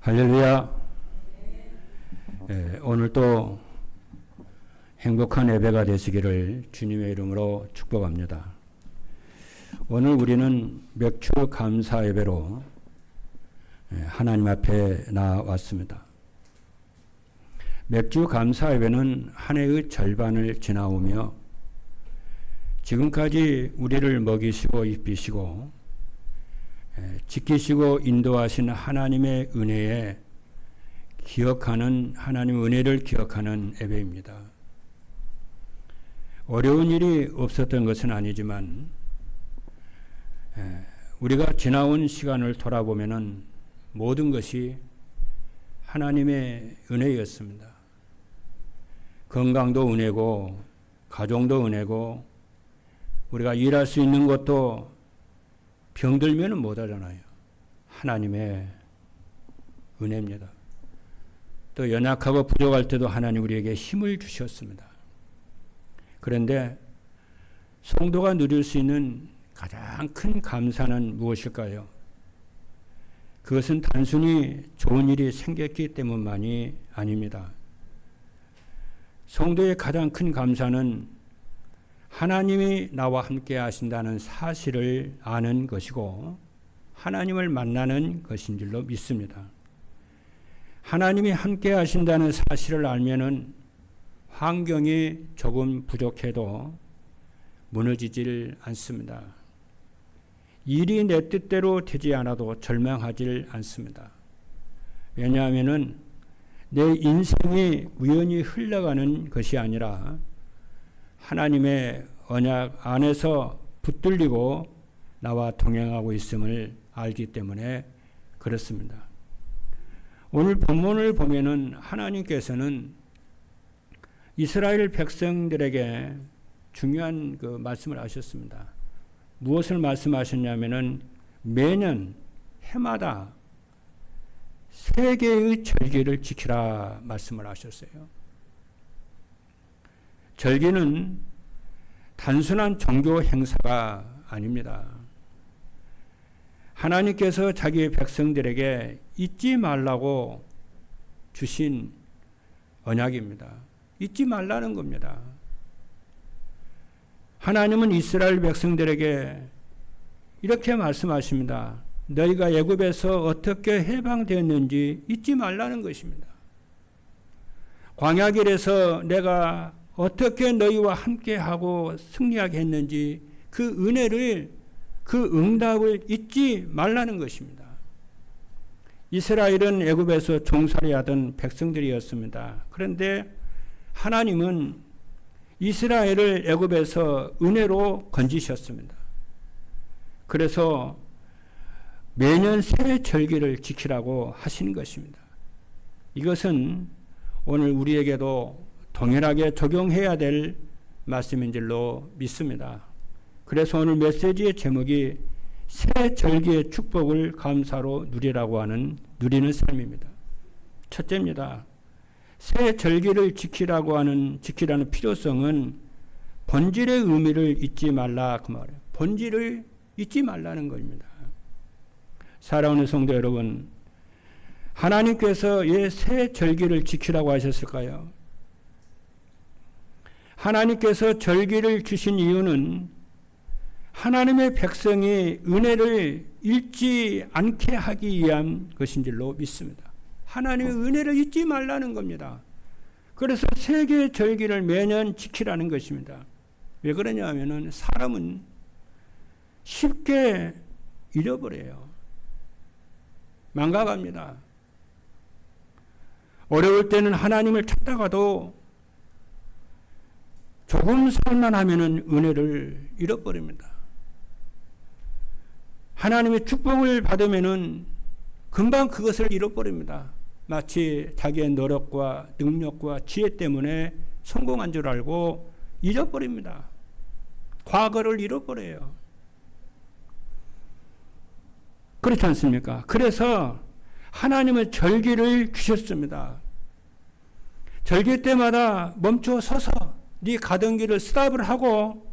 할렐루야. 오늘 또 행복한 예배가 되시기를 주님의 이름으로 축복합니다. 오늘 우리는 맥주 감사 예배로 하나님 앞에 나왔습니다. 맥주 감사 예배는 한 해의 절반을 지나오며 지금까지 우리를 먹이시고 입히시고 지키시고 인도하신 하나님의 은혜에 기억하는, 하나님의 은혜를 기억하는 예배입니다. 어려운 일이 없었던 것은 아니지만 우리가 지나온 시간을 돌아보면은 모든 것이 하나님의 은혜였습니다. 건강도 은혜고 가정도 은혜고 우리가 일할 수 있는 것도 병들면 못 하잖아요. 하나님의 은혜입니다. 또 연약하고 부족할 때도 하나님 우리에게 힘을 주셨습니다. 그런데 성도가 누릴 수 있는 가장 큰 감사는 무엇일까요? 그것은 단순히 좋은 일이 생겼기 때문만이 아닙니다. 성도의 가장 큰 감사는 하나님이 나와 함께 하신다는 사실을 아는 것이고 하나님을 만나는 것인 줄로 믿습니다. 하나님이 함께 하신다는 사실을 알면은 환경이 조금 부족해도 무너지질 않습니다. 일이 내 뜻대로 되지 않아도 절망하질 않습니다. 왜냐하면은 내 인생이 우연히 흘러가는 것이 아니라 하나님의 언약 안에서 붙들리고 나와 동행하고 있음을 알기 때문에 그렇습니다. 오늘 본문을 보면은 하나님께서는 이스라엘 백성들에게 중요한 그 말씀을 하셨습니다. 무엇을 말씀하셨냐면은 매년 해마다 3개의 절기를 지키라 말씀을 하셨어요. 절기는 단순한 종교 행사가 아닙니다. 하나님께서 자기의 백성들에게 잊지 말라고 주신 언약입니다. 잊지 말라는 겁니다. 하나님은 이스라엘 백성들에게 이렇게 말씀하십니다. 너희가 애굽에서 어떻게 해방되었는지 잊지 말라는 것입니다. 광야길에서 내가 어떻게 너희와 함께하고 승리하게 했는지 그 은혜를, 그 응답을 잊지 말라는 것입니다. 이스라엘은 애굽에서 종살이하던 백성들이었습니다. 그런데 하나님은 이스라엘을 애굽에서 은혜로 건지셨습니다. 그래서 매년 새 절기를 지키라고 하신 것입니다. 이것은 오늘 우리에게도 동일하게 적용해야 될 말씀인 줄로 믿습니다. 그래서 오늘 메시지의 제목이 새 절기의 축복을 감사로 누리라고 하는 누리는 삶입니다. 첫째입니다. 새 절기를 지키라는 필요성은 본질의 의미를 잊지 말라 그 말이에요. 본질을 잊지 말라는 겁니다. 사랑하는 성도 여러분, 하나님께서 왜 새 절기를 지키라고 하셨을까요? 하나님께서 절기를 주신 이유는 하나님의 백성이 은혜를 잃지 않게 하기 위한 것인 줄로 믿습니다. 하나님의 은혜를 잊지 말라는 겁니다. 그래서 세 개의 절기를 매년 지키라는 것입니다. 왜 그러냐 하면은 사람은 쉽게 잃어버려요. 망각합니다. 어려울 때는 하나님을 찾다가도 조금 살만하면은 은혜를 잃어버립니다. 하나님의 축복을 받으면은 금방 그것을 잃어버립니다. 마치 자기의 노력과 능력과 지혜 때문에 성공한 줄 알고 잃어버립니다. 과거를 잃어버려요. 그렇지 않습니까? 그래서 하나님은 절기를 주셨습니다. 절기 때마다 멈춰 서서 네 가던 길을 스탑을 하고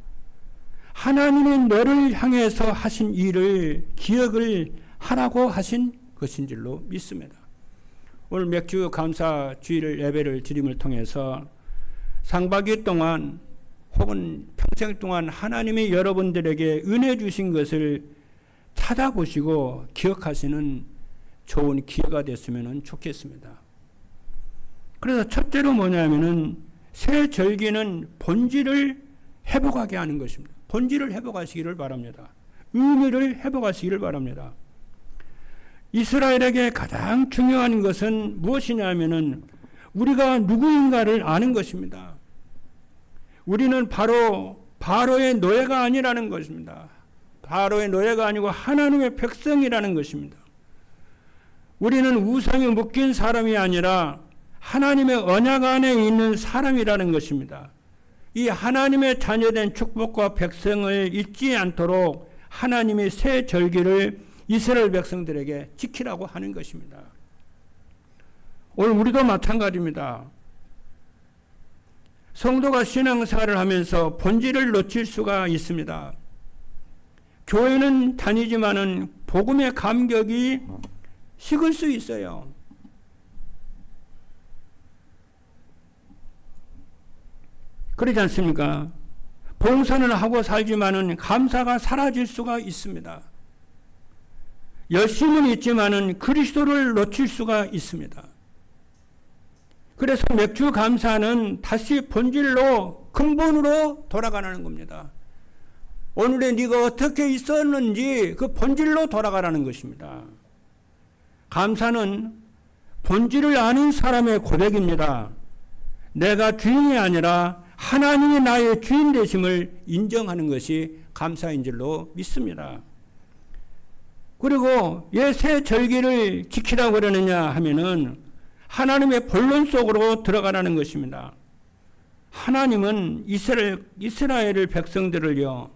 하나님이 너를 향해서 하신 일을 기억을 하라고 하신 것인 줄로 믿습니다. 오늘 맥주 감사 주일 예배를 드림을 통해서 상반기 동안 혹은 평생 동안 하나님이 여러분들에게 은혜 주신 것을 찾아보시고 기억하시는 좋은 기회가 됐으면 좋겠습니다. 그래서 첫째로 뭐냐면은 새 절기는 본질을 회복하게 하는 것입니다. 본질을 회복하시기를 바랍니다. 의미를 회복하시기를 바랍니다. 이스라엘에게 가장 중요한 것은 무엇이냐면은 우리가 누구인가를 아는 것입니다. 우리는 바로 바로의 노예가 아니라는 것입니다. 바로의 노예가 아니고 하나님의 백성이라는 것입니다. 우리는 우상에 묶인 사람이 아니라 하나님의 언약 안에 있는 사람이라는 것입니다. 이 하나님의 자녀된 축복과 백성을 잊지 않도록 하나님이 새 절기를 이스라엘 백성들에게 지키라고 하는 것입니다. 오늘 우리도 마찬가지입니다. 성도가 신앙생활을 하면서 본질을 놓칠 수가 있습니다. 교회는 다니지만은 복음의 감격이 식을 수 있어요. 그렇지 않습니까? 봉사는 하고 살지만은 감사가 사라질 수가 있습니다. 열심은 있지만은 그리스도를 놓칠 수가 있습니다. 그래서 맥주 감사는 다시 본질로 근본으로 돌아가라는 겁니다. 오늘의 네가 어떻게 있었는지 그 본질로 돌아가라는 것입니다. 감사는 본질을 아는 사람의 고백입니다. 내가 주인이 아니라 하나님이 나의 주인 되심을 인정하는 것이 감사인 줄로 믿습니다. 그리고 왜 새 절기를 지키라고 그러느냐 하면은 하나님의 본론 속으로 들어가라는 것입니다. 하나님은 이스라엘 백성들을요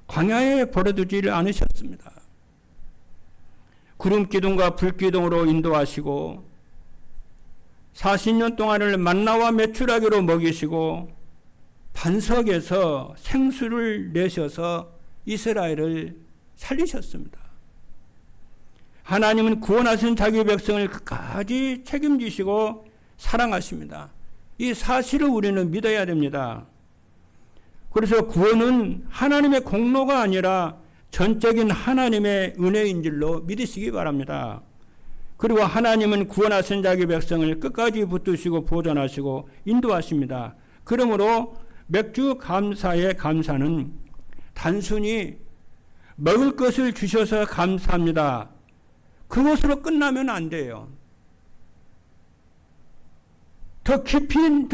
광야에 버려두지를 않으셨습니다. 구름 기둥과 불 기둥으로 인도하시고 40년 동안을 만나와 메추라기로 먹이시고 반석에서 생수를 내셔서 이스라엘을 살리셨습니다. 하나님은 구원하신 자기 백성을 끝까지 책임지시고 사랑하십니다. 이 사실을 우리는 믿어야 됩니다. 그래서 구원은 하나님의 공로가 아니라 전적인 하나님의 은혜인 줄로 믿으시기 바랍니다. 그리고 하나님은 구원하신 자기 백성을 끝까지 붙드시고 보존하시고 인도하십니다. 그러므로 맥주 감사의 감사는 단순히 먹을 것을 주셔서 감사합니다. 그것으로 끝나면 안 돼요. 더 깊은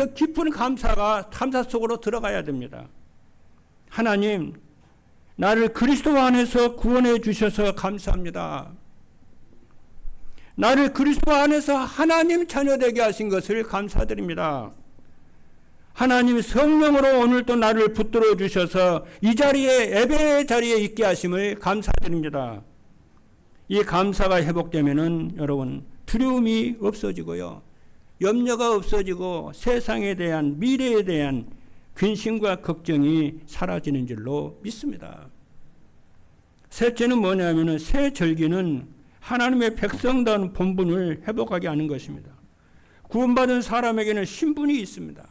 감사 속으로 들어가야 됩니다. 하나님, 나를 그리스도 안에서 구원해 주셔서 감사합니다. 나를 그리스도 안에서 하나님 자녀 되게 하신 것을 감사드립니다. 하나님 성령으로 오늘도 나를 붙들어 주셔서 이 자리에 예배의 자리에 있게 하심을 감사드립니다. 이 감사가 회복되면은 여러분 두려움이 없어지고요. 염려가 없어지고 세상에 대한 미래에 대한 근심과 걱정이 사라지는 줄로 믿습니다. 셋째는 뭐냐면은 새 절기는 하나님의 백성다운 본분을 회복하게 하는 것입니다. 구원받은 사람에게는 신분이 있습니다.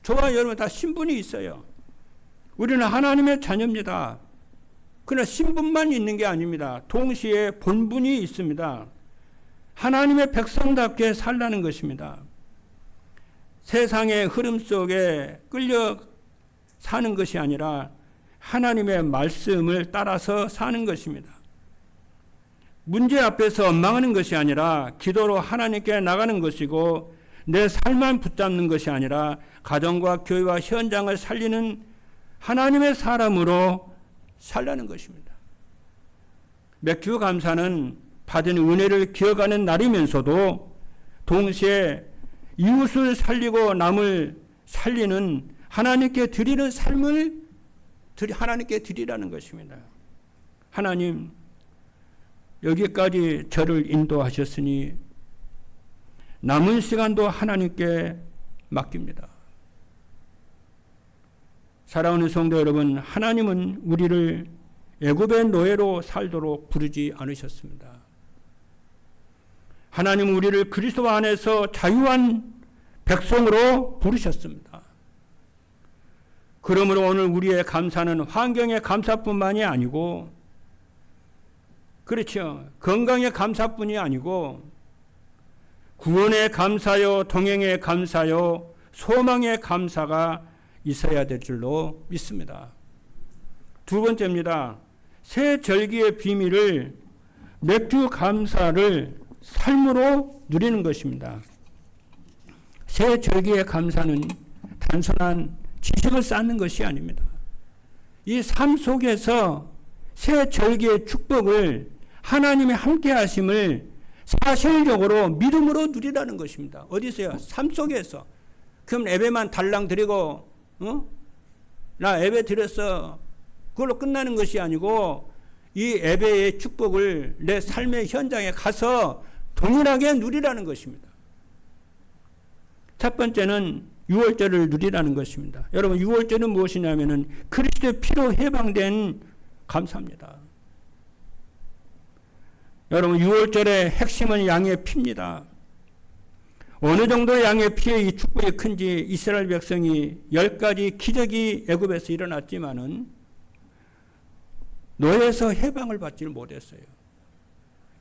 저와 여러분 다 신분이 있어요. 우리는 하나님의 자녀입니다. 그러나 신분만 있는 게 아닙니다. 동시에 본분이 있습니다. 하나님의 백성답게 살라는 것입니다. 세상의 흐름 속에 끌려 사는 것이 아니라 하나님의 말씀을 따라서 사는 것입니다. 문제 앞에서 엉망하는 것이 아니라 기도로 하나님께 나가는 것이고 내 삶만 붙잡는 것이 아니라 가정과 교회와 현장을 살리는 하나님의 사람으로 살라는 것입니다. 맥주 감사는 받은 은혜를 기억하는 날이면서도 동시에 이웃을 살리고 남을 살리는 하나님께 드리는 삶을 하나님께 드리라는 것입니다. 하나님, 여기까지 저를 인도하셨으니 남은 시간도 하나님께 맡깁니다. 사랑하는 성도 여러분, 하나님은 우리를 애굽의 노예로 살도록 부르지 않으셨습니다. 하나님은 우리를 그리스도 안에서 자유한 백성으로 부르셨습니다. 그러므로 오늘 우리의 감사는 환경의 감사뿐만이 아니고, 그렇죠, 건강의 감사뿐이 아니고 구원의 감사요, 동행의 감사요, 소망의 감사가 있어야 될 줄로 믿습니다. 두 번째입니다. 새 절기의 비밀을 맥주 감사를 삶으로 누리는 것입니다. 새 절기의 감사는 단순한 지식을 쌓는 것이 아닙니다. 이 삶 속에서 새 절기의 축복을, 하나님의 함께 하심을 사실적으로 믿음으로 누리라는 것입니다. 어디서요? 삶 속에서. 그럼 예배만 달랑 드리고 나 예배 드렸어, 그걸로 끝나는 것이 아니고 이 예배의 축복을 내 삶의 현장에 가서 동일하게 누리라는 것입니다. 첫 번째는 유월절을 누리라는 것입니다. 여러분, 유월절은 무엇이냐면은 그리스도의 피로 해방된 감사입니다. 여러분, 유월절의 핵심은 양의 피입니다. 어느 정도 양의 피의 이 축복이 큰지 이스라엘 백성이 10가지 기적이 애굽에서 일어났지만은 노예에서 해방을 받지를 못했어요.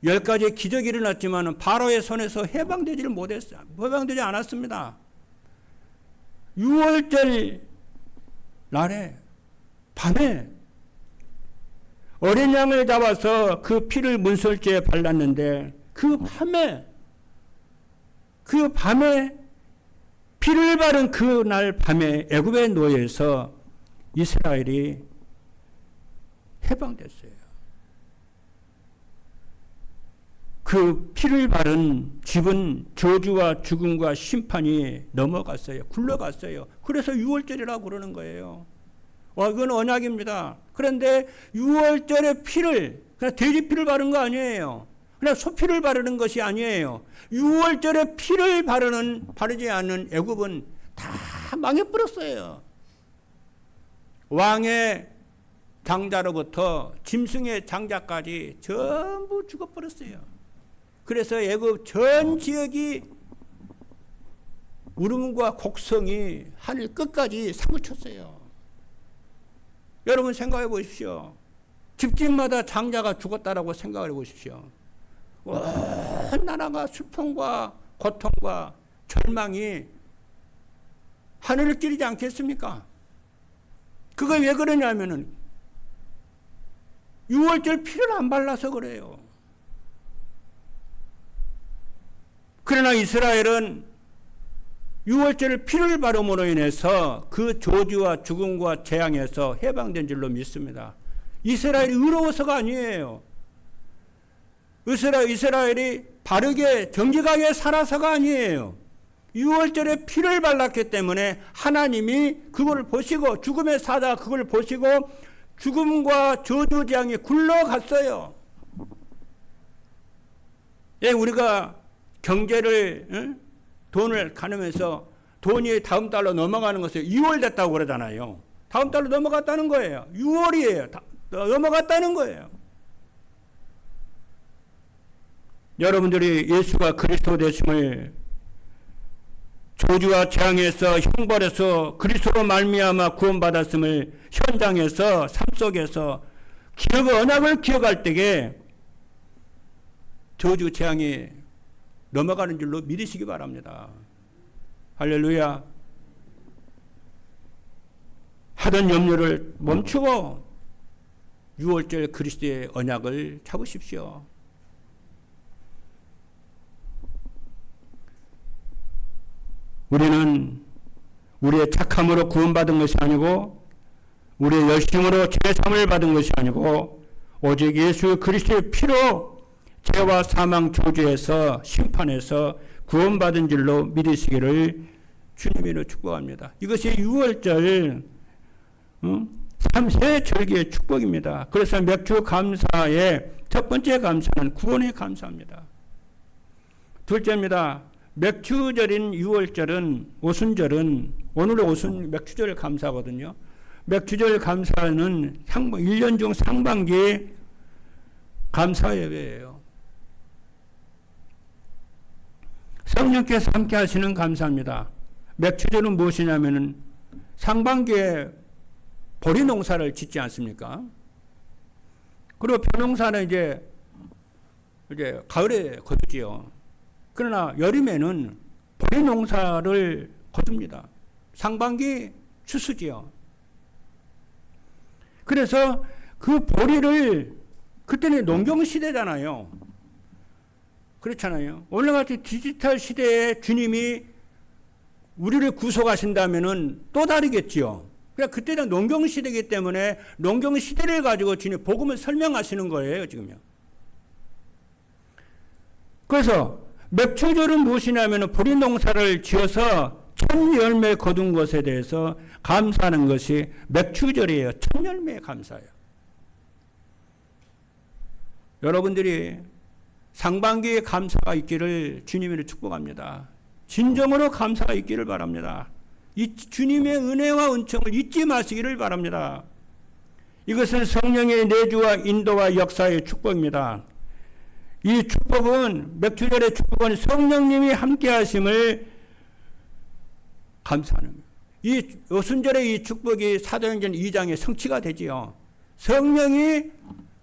10가지 기적이 일어났지만은 바로의 손에서 해방되지를 못했어요. 해방되지 않았습니다. 6월절 날에 밤에 어린 양을 잡아서 그 피를 문설주에 발랐는데 그 밤에 피를 바른 그날 밤에 애굽의 노예에서 이스라엘이 해방됐어요. 그 피를 바른 집은 저주와 죽음과 심판이 넘어갔어요. 굴러갔어요. 그래서 6월절이라고 그러는 거예요. 이건 언약입니다. 그런데 6월절의 피를, 그냥 돼지 피를 바른 거 아니에요. 그냥 소피를 바르는 것이 아니에요. 6월절에 피를 바르지 않는 애굽은 다 망해버렸어요. 왕의 장자로부터 짐승의 장자까지 전부 죽어버렸어요. 그래서 애굽 전 지역이 울음과 곡성이 하늘 끝까지 사무쳤어요. 여러분 생각해 보십시오. 집집마다 장자가 죽었다라고 생각해 보십시오. 온 나라가 슬픔과 고통과 절망이 하늘을 찌르지 않겠습니까? 그거 왜 그러냐면은 6월절 피를 안 발라서 그래요. 그러나 이스라엘은 6월절 피를 바름으로 인해서 그 저주와 죽음과 재앙에서 해방된 줄로 믿습니다. 이스라엘이 의로워서가 아니에요. 이스라엘이 바르게 정직하게 살아서가 아니에요. 6월절에 피를 발랐기 때문에 하나님이 그걸 보시고, 죽음의 사자 그걸 보시고 죽음과 저주 재앙이 굴러갔어요. 예, 우리가 경제를, 돈을 가누면서 돈이 다음 달로 넘어가는 것을 2월 됐다고 그러잖아요. 다음 달로 넘어갔다는 거예요. 6월이에요. 넘어갔다는 거예요. 여러분들이 예수가 그리스도 되심을, 저주와 재앙에서 형벌에서 그리스도로 말미암아 구원받았음을 현장에서, 삶 속에서 언약을 기억할 때에 저주 재앙이 넘어가는 줄로 믿으시기 바랍니다. 할렐루야. 하던 염려를 멈추고 6월절 그리스도의 언약을 잡으십시오. 우리는 우리의 착함으로 구원받은 것이 아니고, 우리의 열심으로 죄사함을 받은 것이 아니고, 오직 예수 그리스도의 피로 죄와 사망 저주에서, 심판에서 구원받은 줄로 믿으시기를 주님으로 축복합니다. 이것이 6월절 새 절기의 축복입니다. 그래서 맥주 감사의 첫 번째 감사는 구원의 감사입니다. 둘째입니다. 맥주절인 6월절은, 오순절은, 오늘의 맥주절 감사거든요. 맥주절 감사는 1년 중 상반기 감사 예배예요. 성령께서 함께 하시는 감사합니다. 맥추절은 무엇이냐면은 상반기에 보리 농사를 짓지 않습니까? 그리고 벼농사는 이제 가을에 거두지요. 그러나 여름에는 보리 농사를 거둡니다. 상반기 추수지요. 그래서 그 보리를, 그때는 농경 시대잖아요. 그렇잖아요. 오늘같이 디지털 시대에 주님이 우리를 구속하신다면은 또 다르겠지요. 그러니까 그때는 농경 시대이기 때문에 농경 시대를 가지고 주님 복음을 설명하시는 거예요, 지금요. 그래서 맥추절은 무엇이냐면 보리 농사를 지어서 첫 열매 거둔 것에 대해서 감사하는 것이 맥추절이에요. 첫 열매에 감사해요. 여러분들이 상반기에 감사가 있기를 주님으로 축복합니다. 진정으로 감사가 있기를 바랍니다. 이 주님의 은혜와 은총을 잊지 마시기를 바랍니다. 이것은 성령의 내주와 인도와 역사의 축복입니다. 이 축복은, 맥추절의 축복은 성령님이 함께 하심을 감사하는 거예요. 이 오순절의 이 축복이 사도행전 2장의 성취가 되지요. 성령이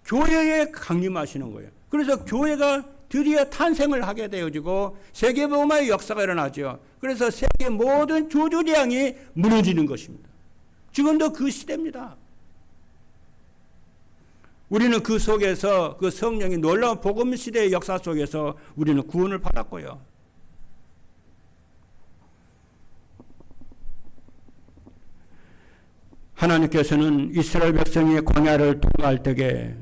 교회에 강림하시는 거예요. 그래서 교회가 드디어 탄생을 하게 되어지고 세계복음화의 역사가 일어나죠. 그래서 세계 모든 조조리양이 무너지는 것입니다. 지금도 그 시대입니다. 우리는 그 속에서, 그 성령이 놀라운 복음 시대의 역사 속에서 우리는 구원을 받았고요. 하나님께서는 이스라엘 백성이 광야를 통과할 때에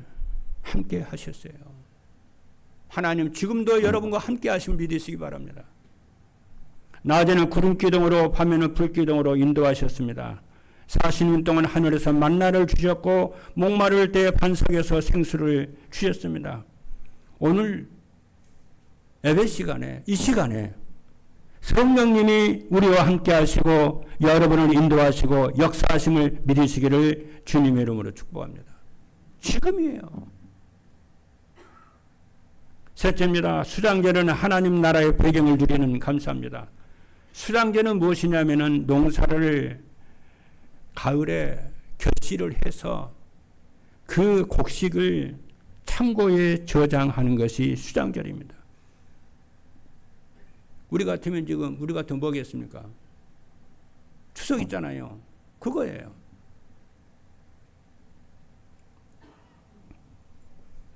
함께 하셨어요. 하나님 지금도 여러분과 함께 하심을 믿으시기 바랍니다. 낮에는 구름 기둥으로 밤에는 불 기둥으로 인도하셨습니다. 40년 동안 하늘에서 만나를 주셨고 목마를 때 반석에서 생수를 주셨습니다. 오늘 예배 시간에, 이 시간에 성령님이 우리와 함께 하시고 여러분을 인도하시고 역사하심을 믿으시기를 주님의 이름으로 축복합니다. 지금이에요. 셋째입니다. 수장제는 하나님 나라의 배경을 누리는 감사합니다. 수장제는 무엇이냐면은 농사를 가을에 결실을 해서 그 곡식을 창고에 저장하는 것이 수장절입니다. 우리 같으면 지금, 우리 같으면 뭐겠습니까? 추석 있잖아요. 그거예요.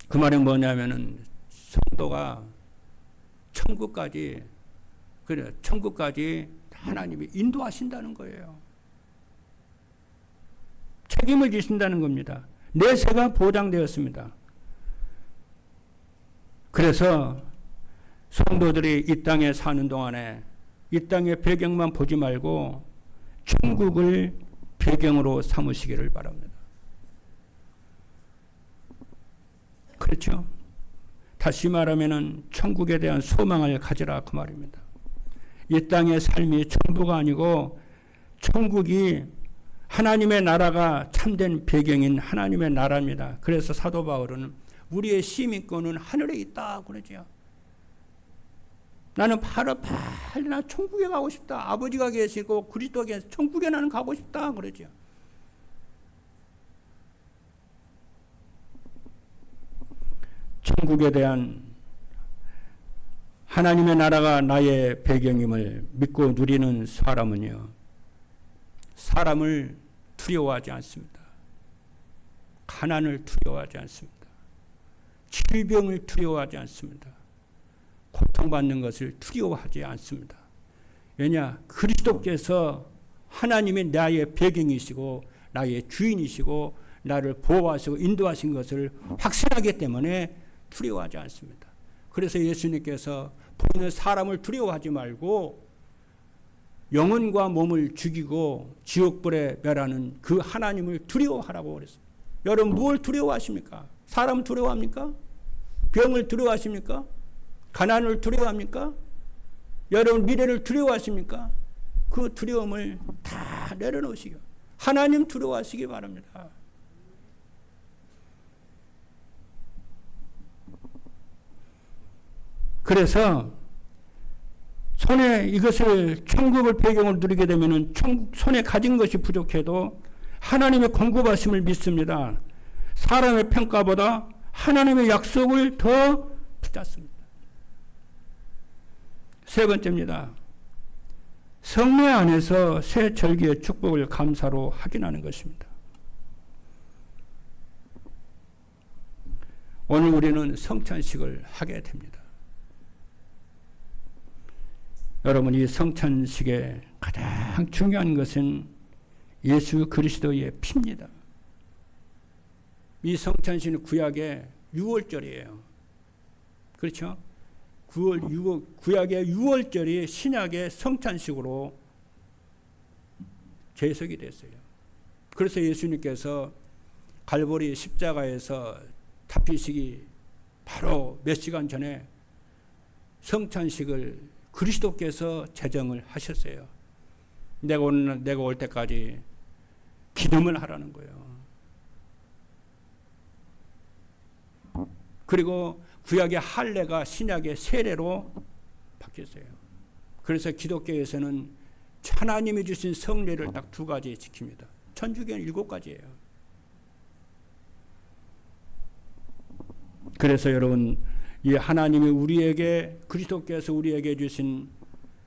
그 말은 뭐냐면은 성도가 천국까지, 그래, 천국까지 하나님이 인도하신다는 거예요. 책임을 지신다는 겁니다. 내세가 보장되었습니다. 그래서 성도들이 이 땅에 사는 동안에 이 땅의 배경만 보지 말고 천국을 배경으로 삼으시기를 바랍니다. 그렇죠? 다시 말하면은 천국에 대한 소망을 가지라 그 말입니다. 이 땅의 삶이 전부가 아니고 천국이 하나님의 나라가 참된 배경인 하나님의 나라입니다. 그래서 사도 바울은 우리의 시민권은 하늘에 있다 그러죠. 나는 빨리 나 천국에 가고 싶다. 아버지가 계시고 그리스도가 계시고 천국에 나는 가고 싶다 그러죠. 천국에 대한 하나님의 나라가 나의 배경임을 믿고 누리는 사람은요, 사람을 두려워하지 않습니다. 가난을 두려워하지 않습니다. 질병을 두려워하지 않습니다. 고통받는 것을 두려워하지 않습니다. 왜냐? 그리스도께서 하나님이 나의 배경이시고 나의 주인이시고 나를 보호하시고 인도하신 것을 확신하기 때문에 두려워하지 않습니다. 그래서 예수님께서 보이는 사람을 두려워하지 말고 영혼과 몸을 죽이고 지옥불에 멸하는 그 하나님을 두려워하라고 그랬습니다. 여러분 무엇을 두려워하십니까? 사람을 두려워합니까? 병을 두려워하십니까? 가난을 두려워합니까? 여러분 미래를 두려워하십니까? 그 두려움을 다 내려놓으시고 하나님 두려워하시기 바랍니다. 그래서 손에 이것을 천국을 배경으로 누리게 되면은 천국 손에 가진 것이 부족해도 하나님의 공급하심을 믿습니다. 사람의 평가보다 하나님의 약속을 더 붙잡습니다. 세 번째입니다. 성례 안에서 새 절기의 축복을 감사로 확인하는 것입니다. 오늘 우리는 성찬식을 하게 됩니다. 여러분, 이 성찬식의 가장 중요한 것은 예수 그리스도의 피입니다. 이 성찬식은 구약의 6월절이에요. 그렇죠? 구약의 6월절이 신약의 성찬식으로 재석이 됐어요. 그래서 예수님께서 갈보리 십자가에서 잡히시기 바로 몇 시간 전에 성찬식을 그리스도께서 제정을 하셨어요. 내가 올 때까지 기름을 하라는 거예요. 그리고 구약의 할례가 신약의 세례로 바뀌었어요. 그래서 기독교에서는 하나님이 주신 성례를 딱 두 가지 지킵니다. 천주교는 7가지예요. 그래서 여러분, 이 하나님이 우리에게, 그리스도께서 우리에게 주신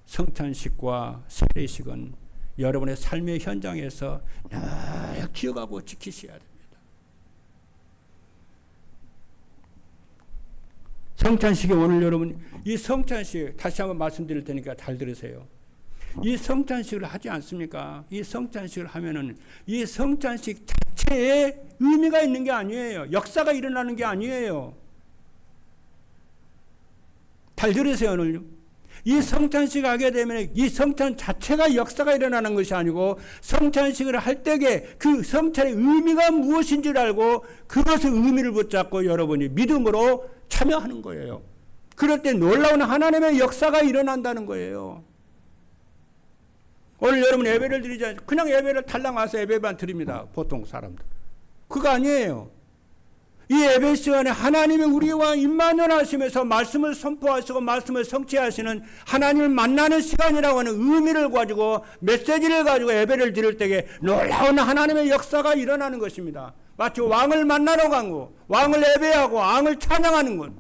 성찬식과 세례식은 여러분의 삶의 현장에서 늘 기억하고 지키셔야 됩니다. 성찬식에 오늘 여러분, 이 성찬식 다시 한번 말씀드릴 테니까 잘 들으세요. 이 성찬식을 하지 않습니까? 이 성찬식을 하면은 이 성찬식 자체에 의미가 있는 게 아니에요. 역사가 일어나는 게 아니에요. 잘 들으세요, 오늘. 이 성찬식 하게 되면 이 성찬 자체가 역사가 일어나는 것이 아니고 성찬식을 할 때에 그 성찬의 의미가 무엇인지를 알고 그것의 의미를 붙잡고 여러분이 믿음으로 참여하는 거예요. 그럴 때 놀라운 하나님의 역사가 일어난다는 거예요. 오늘 여러분 예배를 드리자, 그냥 예배를 달랑 와서 예배만 드립니다. 보통 사람들. 그거 아니에요. 이 예배 시간에 하나님이 우리와 임만을 하시면서 말씀을 선포하시고 말씀을 성취하시는 하나님을 만나는 시간이라고 하는 의미를 가지고 메시지를 가지고 예배를 드릴 때에 놀라운 하나님의 역사가 일어나는 것입니다. 마치 왕을 만나러 간 거, 왕을 예배하고 왕을 찬양하는 것.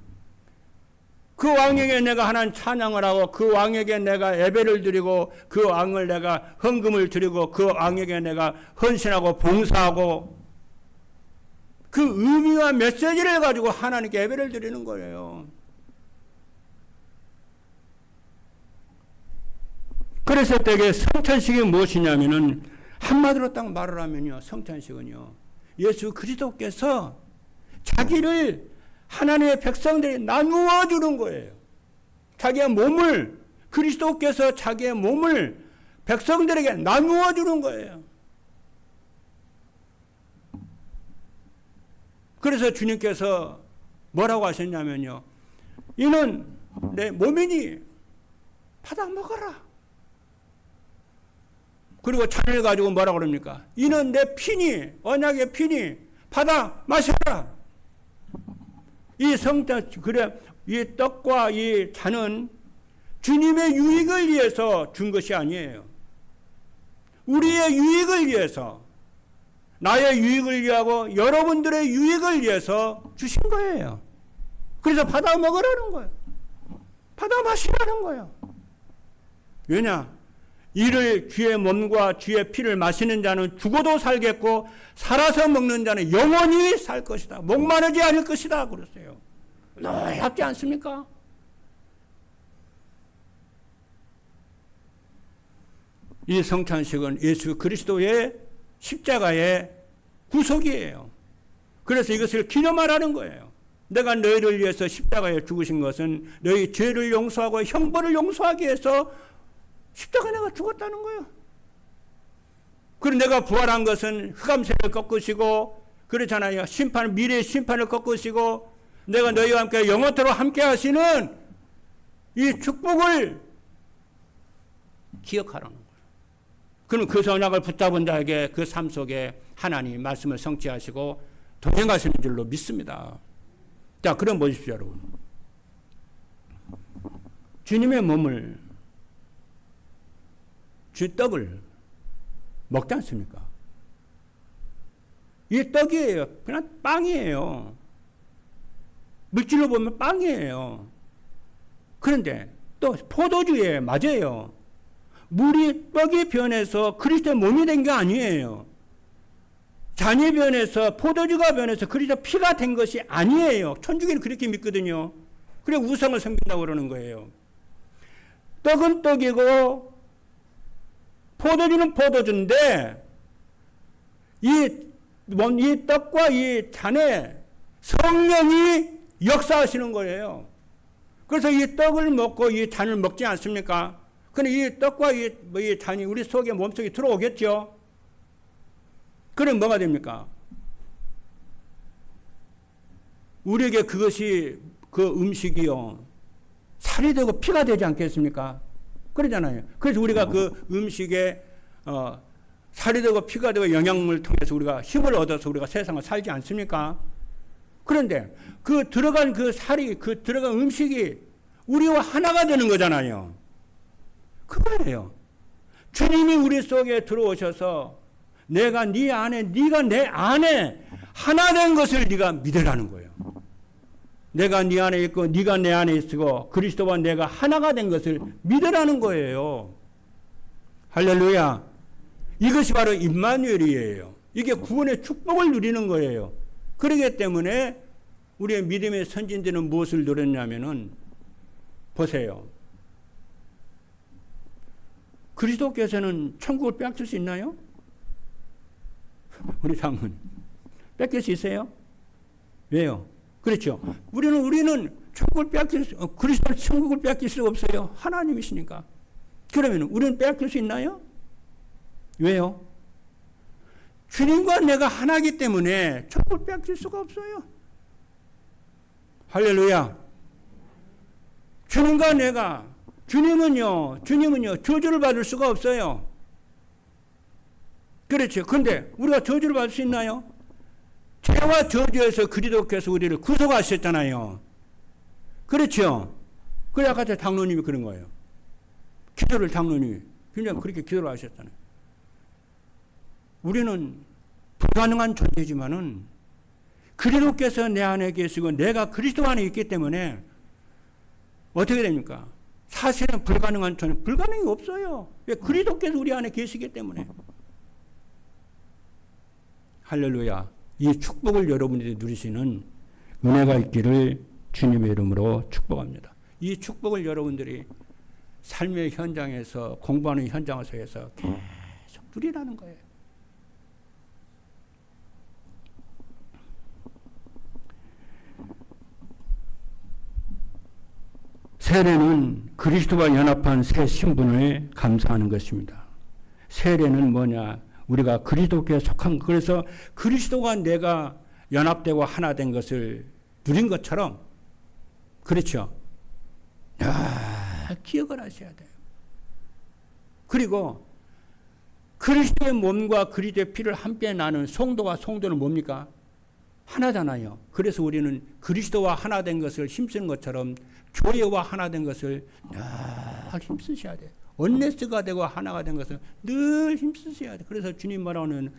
그 왕에게 내가 하나님 찬양을 하고 그 왕에게 내가 예배를 드리고 그 왕을 내가 헌금을 드리고 그 왕에게 내가 헌신하고 봉사하고 그 의미와 메시지를 가지고 하나님께 예배를 드리는 거예요. 그래서 때에 성찬식이 무엇이냐면은 한마디로 딱 말을 하면요, 성찬식은요, 예수 그리스도께서 자기를 하나님의 백성들이 나누어 주는 거예요. 자기의 몸을, 그리스도께서 자기의 몸을 백성들에게 나누어 주는 거예요. 그래서 주님께서 뭐라고 하셨냐면요, 이는 내 몸이니 받아 먹어라. 그리고 잔을 가지고 뭐라고 그럽니까? 이는 내 피니, 언약의 피니 받아 마셔라. 이 성찬, 그래, 이 떡과 이 잔은 주님의 유익을 위해서 준 것이 아니에요. 우리의 유익을 위해서, 나의 유익을 위하고 여러분들의 유익을 위해서 주신 거예요. 그래서 받아 먹으라는 거예요. 받아 마시라는 거예요. 왜냐? 이를 주의 몸과 주의 피를 마시는 자는 죽어도 살겠고 살아서 먹는 자는 영원히 살 것이다. 목마르지 않을 것이다. 그랬어요. 놀랍지 않습니까? 이 성찬식은 예수 그리스도의 십자가의 구속이에요. 그래서 이것을 기념하라는 거예요. 내가 너희를 위해서 십자가에 죽으신 것은 너희 죄를 용서하고 형벌을 용서하기 위해서 십자가에 내가 죽었다는 거예요. 그리고 내가 부활한 것은 흑암세를 꺾으시고, 그렇잖아요. 미래의 심판을 꺾으시고, 내가 너희와 함께 영원토록 함께 하시는 이 축복을 기억하라는 거예요. 그럼 그 선악을 붙잡은 자에게 그 삶 속에 하나님 말씀을 성취하시고 동행하시는 줄로 믿습니다. 자, 그럼 보십시오, 여러분. 주님의 몸을 주 떡을 먹지 않습니까? 이게 떡이에요. 그냥 빵이에요. 물질로 보면 빵이에요. 그런데 또 포도주에 맞아요. 물이 떡이 변해서 그리스도의 몸이 된 게 아니에요. 잔이 변해서 포도주가 변해서 그리스도 피가 된 것이 아니에요. 천주교는 그렇게 믿거든요. 그래 우상을 섬긴다고 그러는 거예요. 떡은 떡이고 포도주는 포도주인데 이 떡과 이 잔에 성령이 역사하시는 거예요. 그래서 이 떡을 먹고 이 잔을 먹지 않습니까? 근데 이 떡과 이 잔이 우리 속에 몸속에 들어오겠죠? 그럼 뭐가 됩니까? 우리에게 그것이 그 음식이요. 살이 되고 피가 되지 않겠습니까? 그러잖아요. 그래서 우리가 그 음식에 살이 되고 피가 되고 영양을 통해서 우리가 힘을 얻어서 우리가 세상을 살지 않습니까? 그런데 그 들어간 그 살이, 그 들어간 음식이 우리와 하나가 되는 거잖아요. 그거예요. 주님이 우리 속에 들어오셔서 내가 네 안에, 네가 내 안에 하나 된 것을 네가 믿으라는 거예요. 내가 네 안에 있고 네가 내 안에 있고 그리스도와 내가 하나가 된 것을 믿으라는 거예요. 할렐루야. 이것이 바로 임마누엘이에요. 이게 구원의 축복을 누리는 거예요. 그렇기 때문에 우리의 믿음의 선진들은 무엇을 누렸냐면은 보세요. 그리스도께서는 천국을 빼앗길 수 있나요? 우리 장군 뺏길 수 있어요? 왜요? 그렇죠. 우리는 천국을 그리스도는 천국을 빼앗길 수가 없어요. 하나님이시니까. 그러면 우리는 빼앗길 수 있나요? 왜요? 주님과 내가 하나이기 때문에 천국을 빼앗길 수가 없어요. 할렐루야. 주님과 내가 주님은요 저주를 받을 수가 없어요. 그렇죠. 그런데 우리가 저주를 받을 수 있나요? 죄와 저주에서 그리스도께서 우리를 구속하셨잖아요. 그렇죠. 그래 아까 장로님이 그런 거예요. 기도를 장로님이 굉장히 그렇게 기도를 하셨잖아요. 우리는 불가능한 존재지만은 그리스도께서 내 안에 계시고 내가 그리스도 안에 있기 때문에 어떻게 됩니까? 사실은 불가능한 존재, 불가능이 없어요. 왜? 그리스도께서 우리 안에 계시기 때문에. 할렐루야. 이 축복을 여러분들이 누리시는 은혜가 있기를 주님의 이름으로 축복합니다. 이 축복을 여러분들이 삶의 현장에서 공부하는 현장에서 해서 계속 누리라는 거예요. 세례는 그리스도와 연합한 새 신분을 감사하는 것입니다. 세례는 뭐냐? 우리가 그리스도께 속한 것. 그래서 그리스도와 내가 연합되고 하나 된 것을 누린 것처럼 그렇죠. 기억을 하셔야 돼요. 그리고 그리스도의 몸과 그리스도의 피를 함께 나눈 성도와 성도는 뭡니까? 하나잖아요. 그래서 우리는 그리스도와 하나 된 것을 힘쓰는 것처럼 교회와 하나 된 것을 늘 힘쓰셔야 돼요. 원네스가 되고 하나가 된 것은 늘 힘쓰셔야 돼요. 그래서 주님 말하는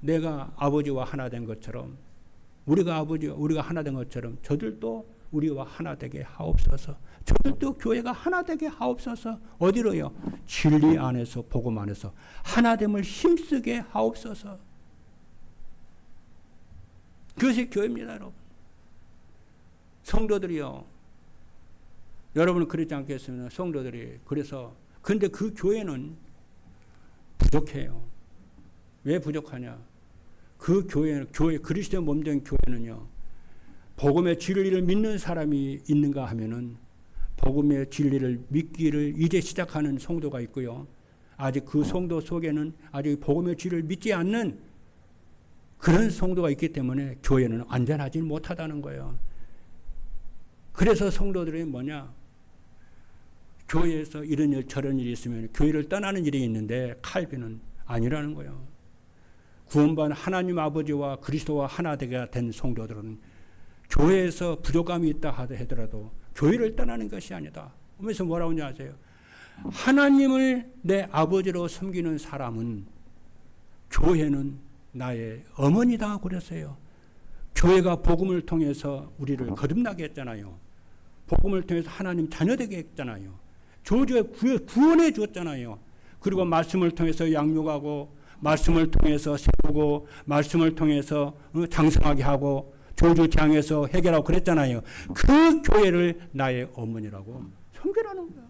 내가 아버지와 하나 된 것처럼 우리가 하나 된 것처럼 저들도 우리와 하나 되게 하옵소서. 저들도 교회가 하나 되게 하옵소서. 어디로요? 진리 안에서 복음 안에서 하나됨을 힘쓰게 하옵소서. 그것이 교회입니다, 여러분. 성도들이요. 여러분은 그렇지 않겠습니까? 성도들이. 그래서 근데 그 교회는 부족해요. 왜 부족하냐? 그 교회 그리스도의 몸된 교회는요. 복음의 진리를 믿는 사람이 있는가 하면은 복음의 진리를 믿기를 이제 시작하는 성도가 있고요. 아직 그 성도 속에는 아직 복음의 진리를 믿지 않는 그런 성도가 있기 때문에 교회는 완전하지 못하다는 거예요. 그래서 성도들이 뭐냐? 교회에서 이런 일 저런 일이 있으면 교회를 떠나는 일이 있는데 칼빈은 아니라는 거예요. 구원받은 하나님 아버지와 그리스도와 하나 되게 된 성도들은 교회에서 부족함이 있다 하더라도 교회를 떠나는 것이 아니다. 그래서 뭐라고 하냐 아세요? 하나님을 내 아버지로 섬기는 사람은 교회는 나의 어머니다 그랬어요. 교회가 복음을 통해서 우리를 거듭나게 했잖아요. 복음을 통해서 하나님 자녀되게 했잖아요. 저주에 구원해 주었잖아요. 그리고 말씀을 통해서 양육하고 말씀을 통해서 세우고 말씀을 통해서 장성하게 하고 저주 재앙에서 해결하고 그랬잖아요. 그 교회를 나의 어머니라고 섬기라는 거예요.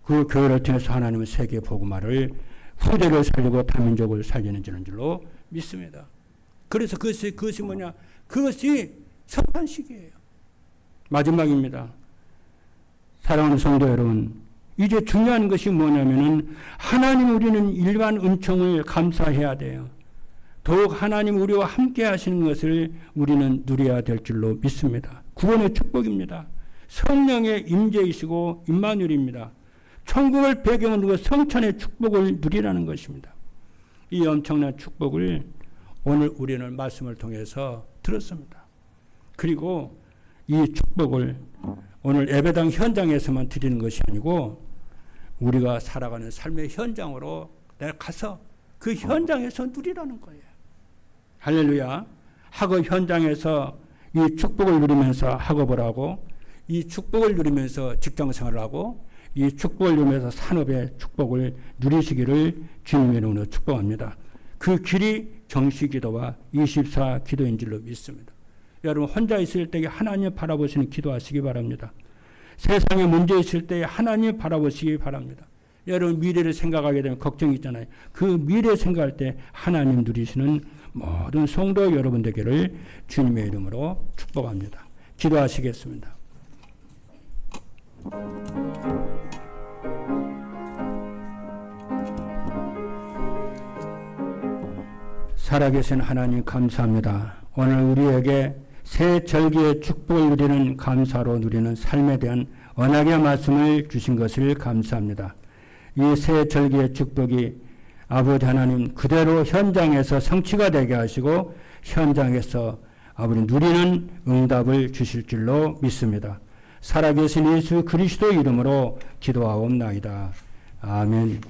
그 교회를 통해서 하나님은 세계 복음화를 후대를 살리고 다민족을 살리는 줄로 믿습니다. 그래서 그것이 뭐냐? 그것이 성탄식이에요. 마지막입니다. 사랑하는 성도 여러분, 이제 중요한 것이 뭐냐면은 하나님 우리는 일반 은총을 감사해야 돼요. 더욱 하나님 우리와 함께 하시는 것을 우리는 누려야 될 줄로 믿습니다. 구원의 축복입니다. 성령의 임재이시고 임마누엘입니다. 천국을 배경으로 두고 성천의 축복을 누리라는 것입니다. 이 엄청난 축복을 오늘 우리는 말씀을 통해서 들었습니다. 그리고 이 축복을 오늘 예배당 현장에서만 드리는 것이 아니고 우리가 살아가는 삶의 현장으로 내가 가서 그 현장에서 누리라는 거예요. 할렐루야. 학업 현장에서 이 축복을 누리면서 학업을 하고 이 축복을 누리면서 직장생활을 하고 이 축복을 누리면서 산업의 축복을 누리시기를 주님의 이름으로 축복합니다. 그 길이 정시기도와 24 기도인 줄로 믿습니다. 여러분 혼자 있을 때 하나님 바라보시는 기도하시기 바랍니다. 세상에 문제 있을 때 하나님 바라보시기 바랍니다. 여러분 미래를 생각하게 되면 걱정이 있잖아요. 그 미래 생각할 때 하나님 누리시는 모든 성도 여러분 되기를 주님의 이름으로 축복합니다. 기도하시겠습니다. 살아계신 하나님 감사합니다. 오늘 우리에게 새 절기의 축복을 누리는 감사로 누리는 삶에 대한 언약의 말씀을 주신 것을 감사합니다. 이 새 절기의 축복이 아버지 하나님 그대로 현장에서 성취가 되게 하시고 현장에서 아버지 누리는 응답을 주실 줄로 믿습니다. 살아계신 예수 그리스도 이름으로 기도하옵나이다. 아멘.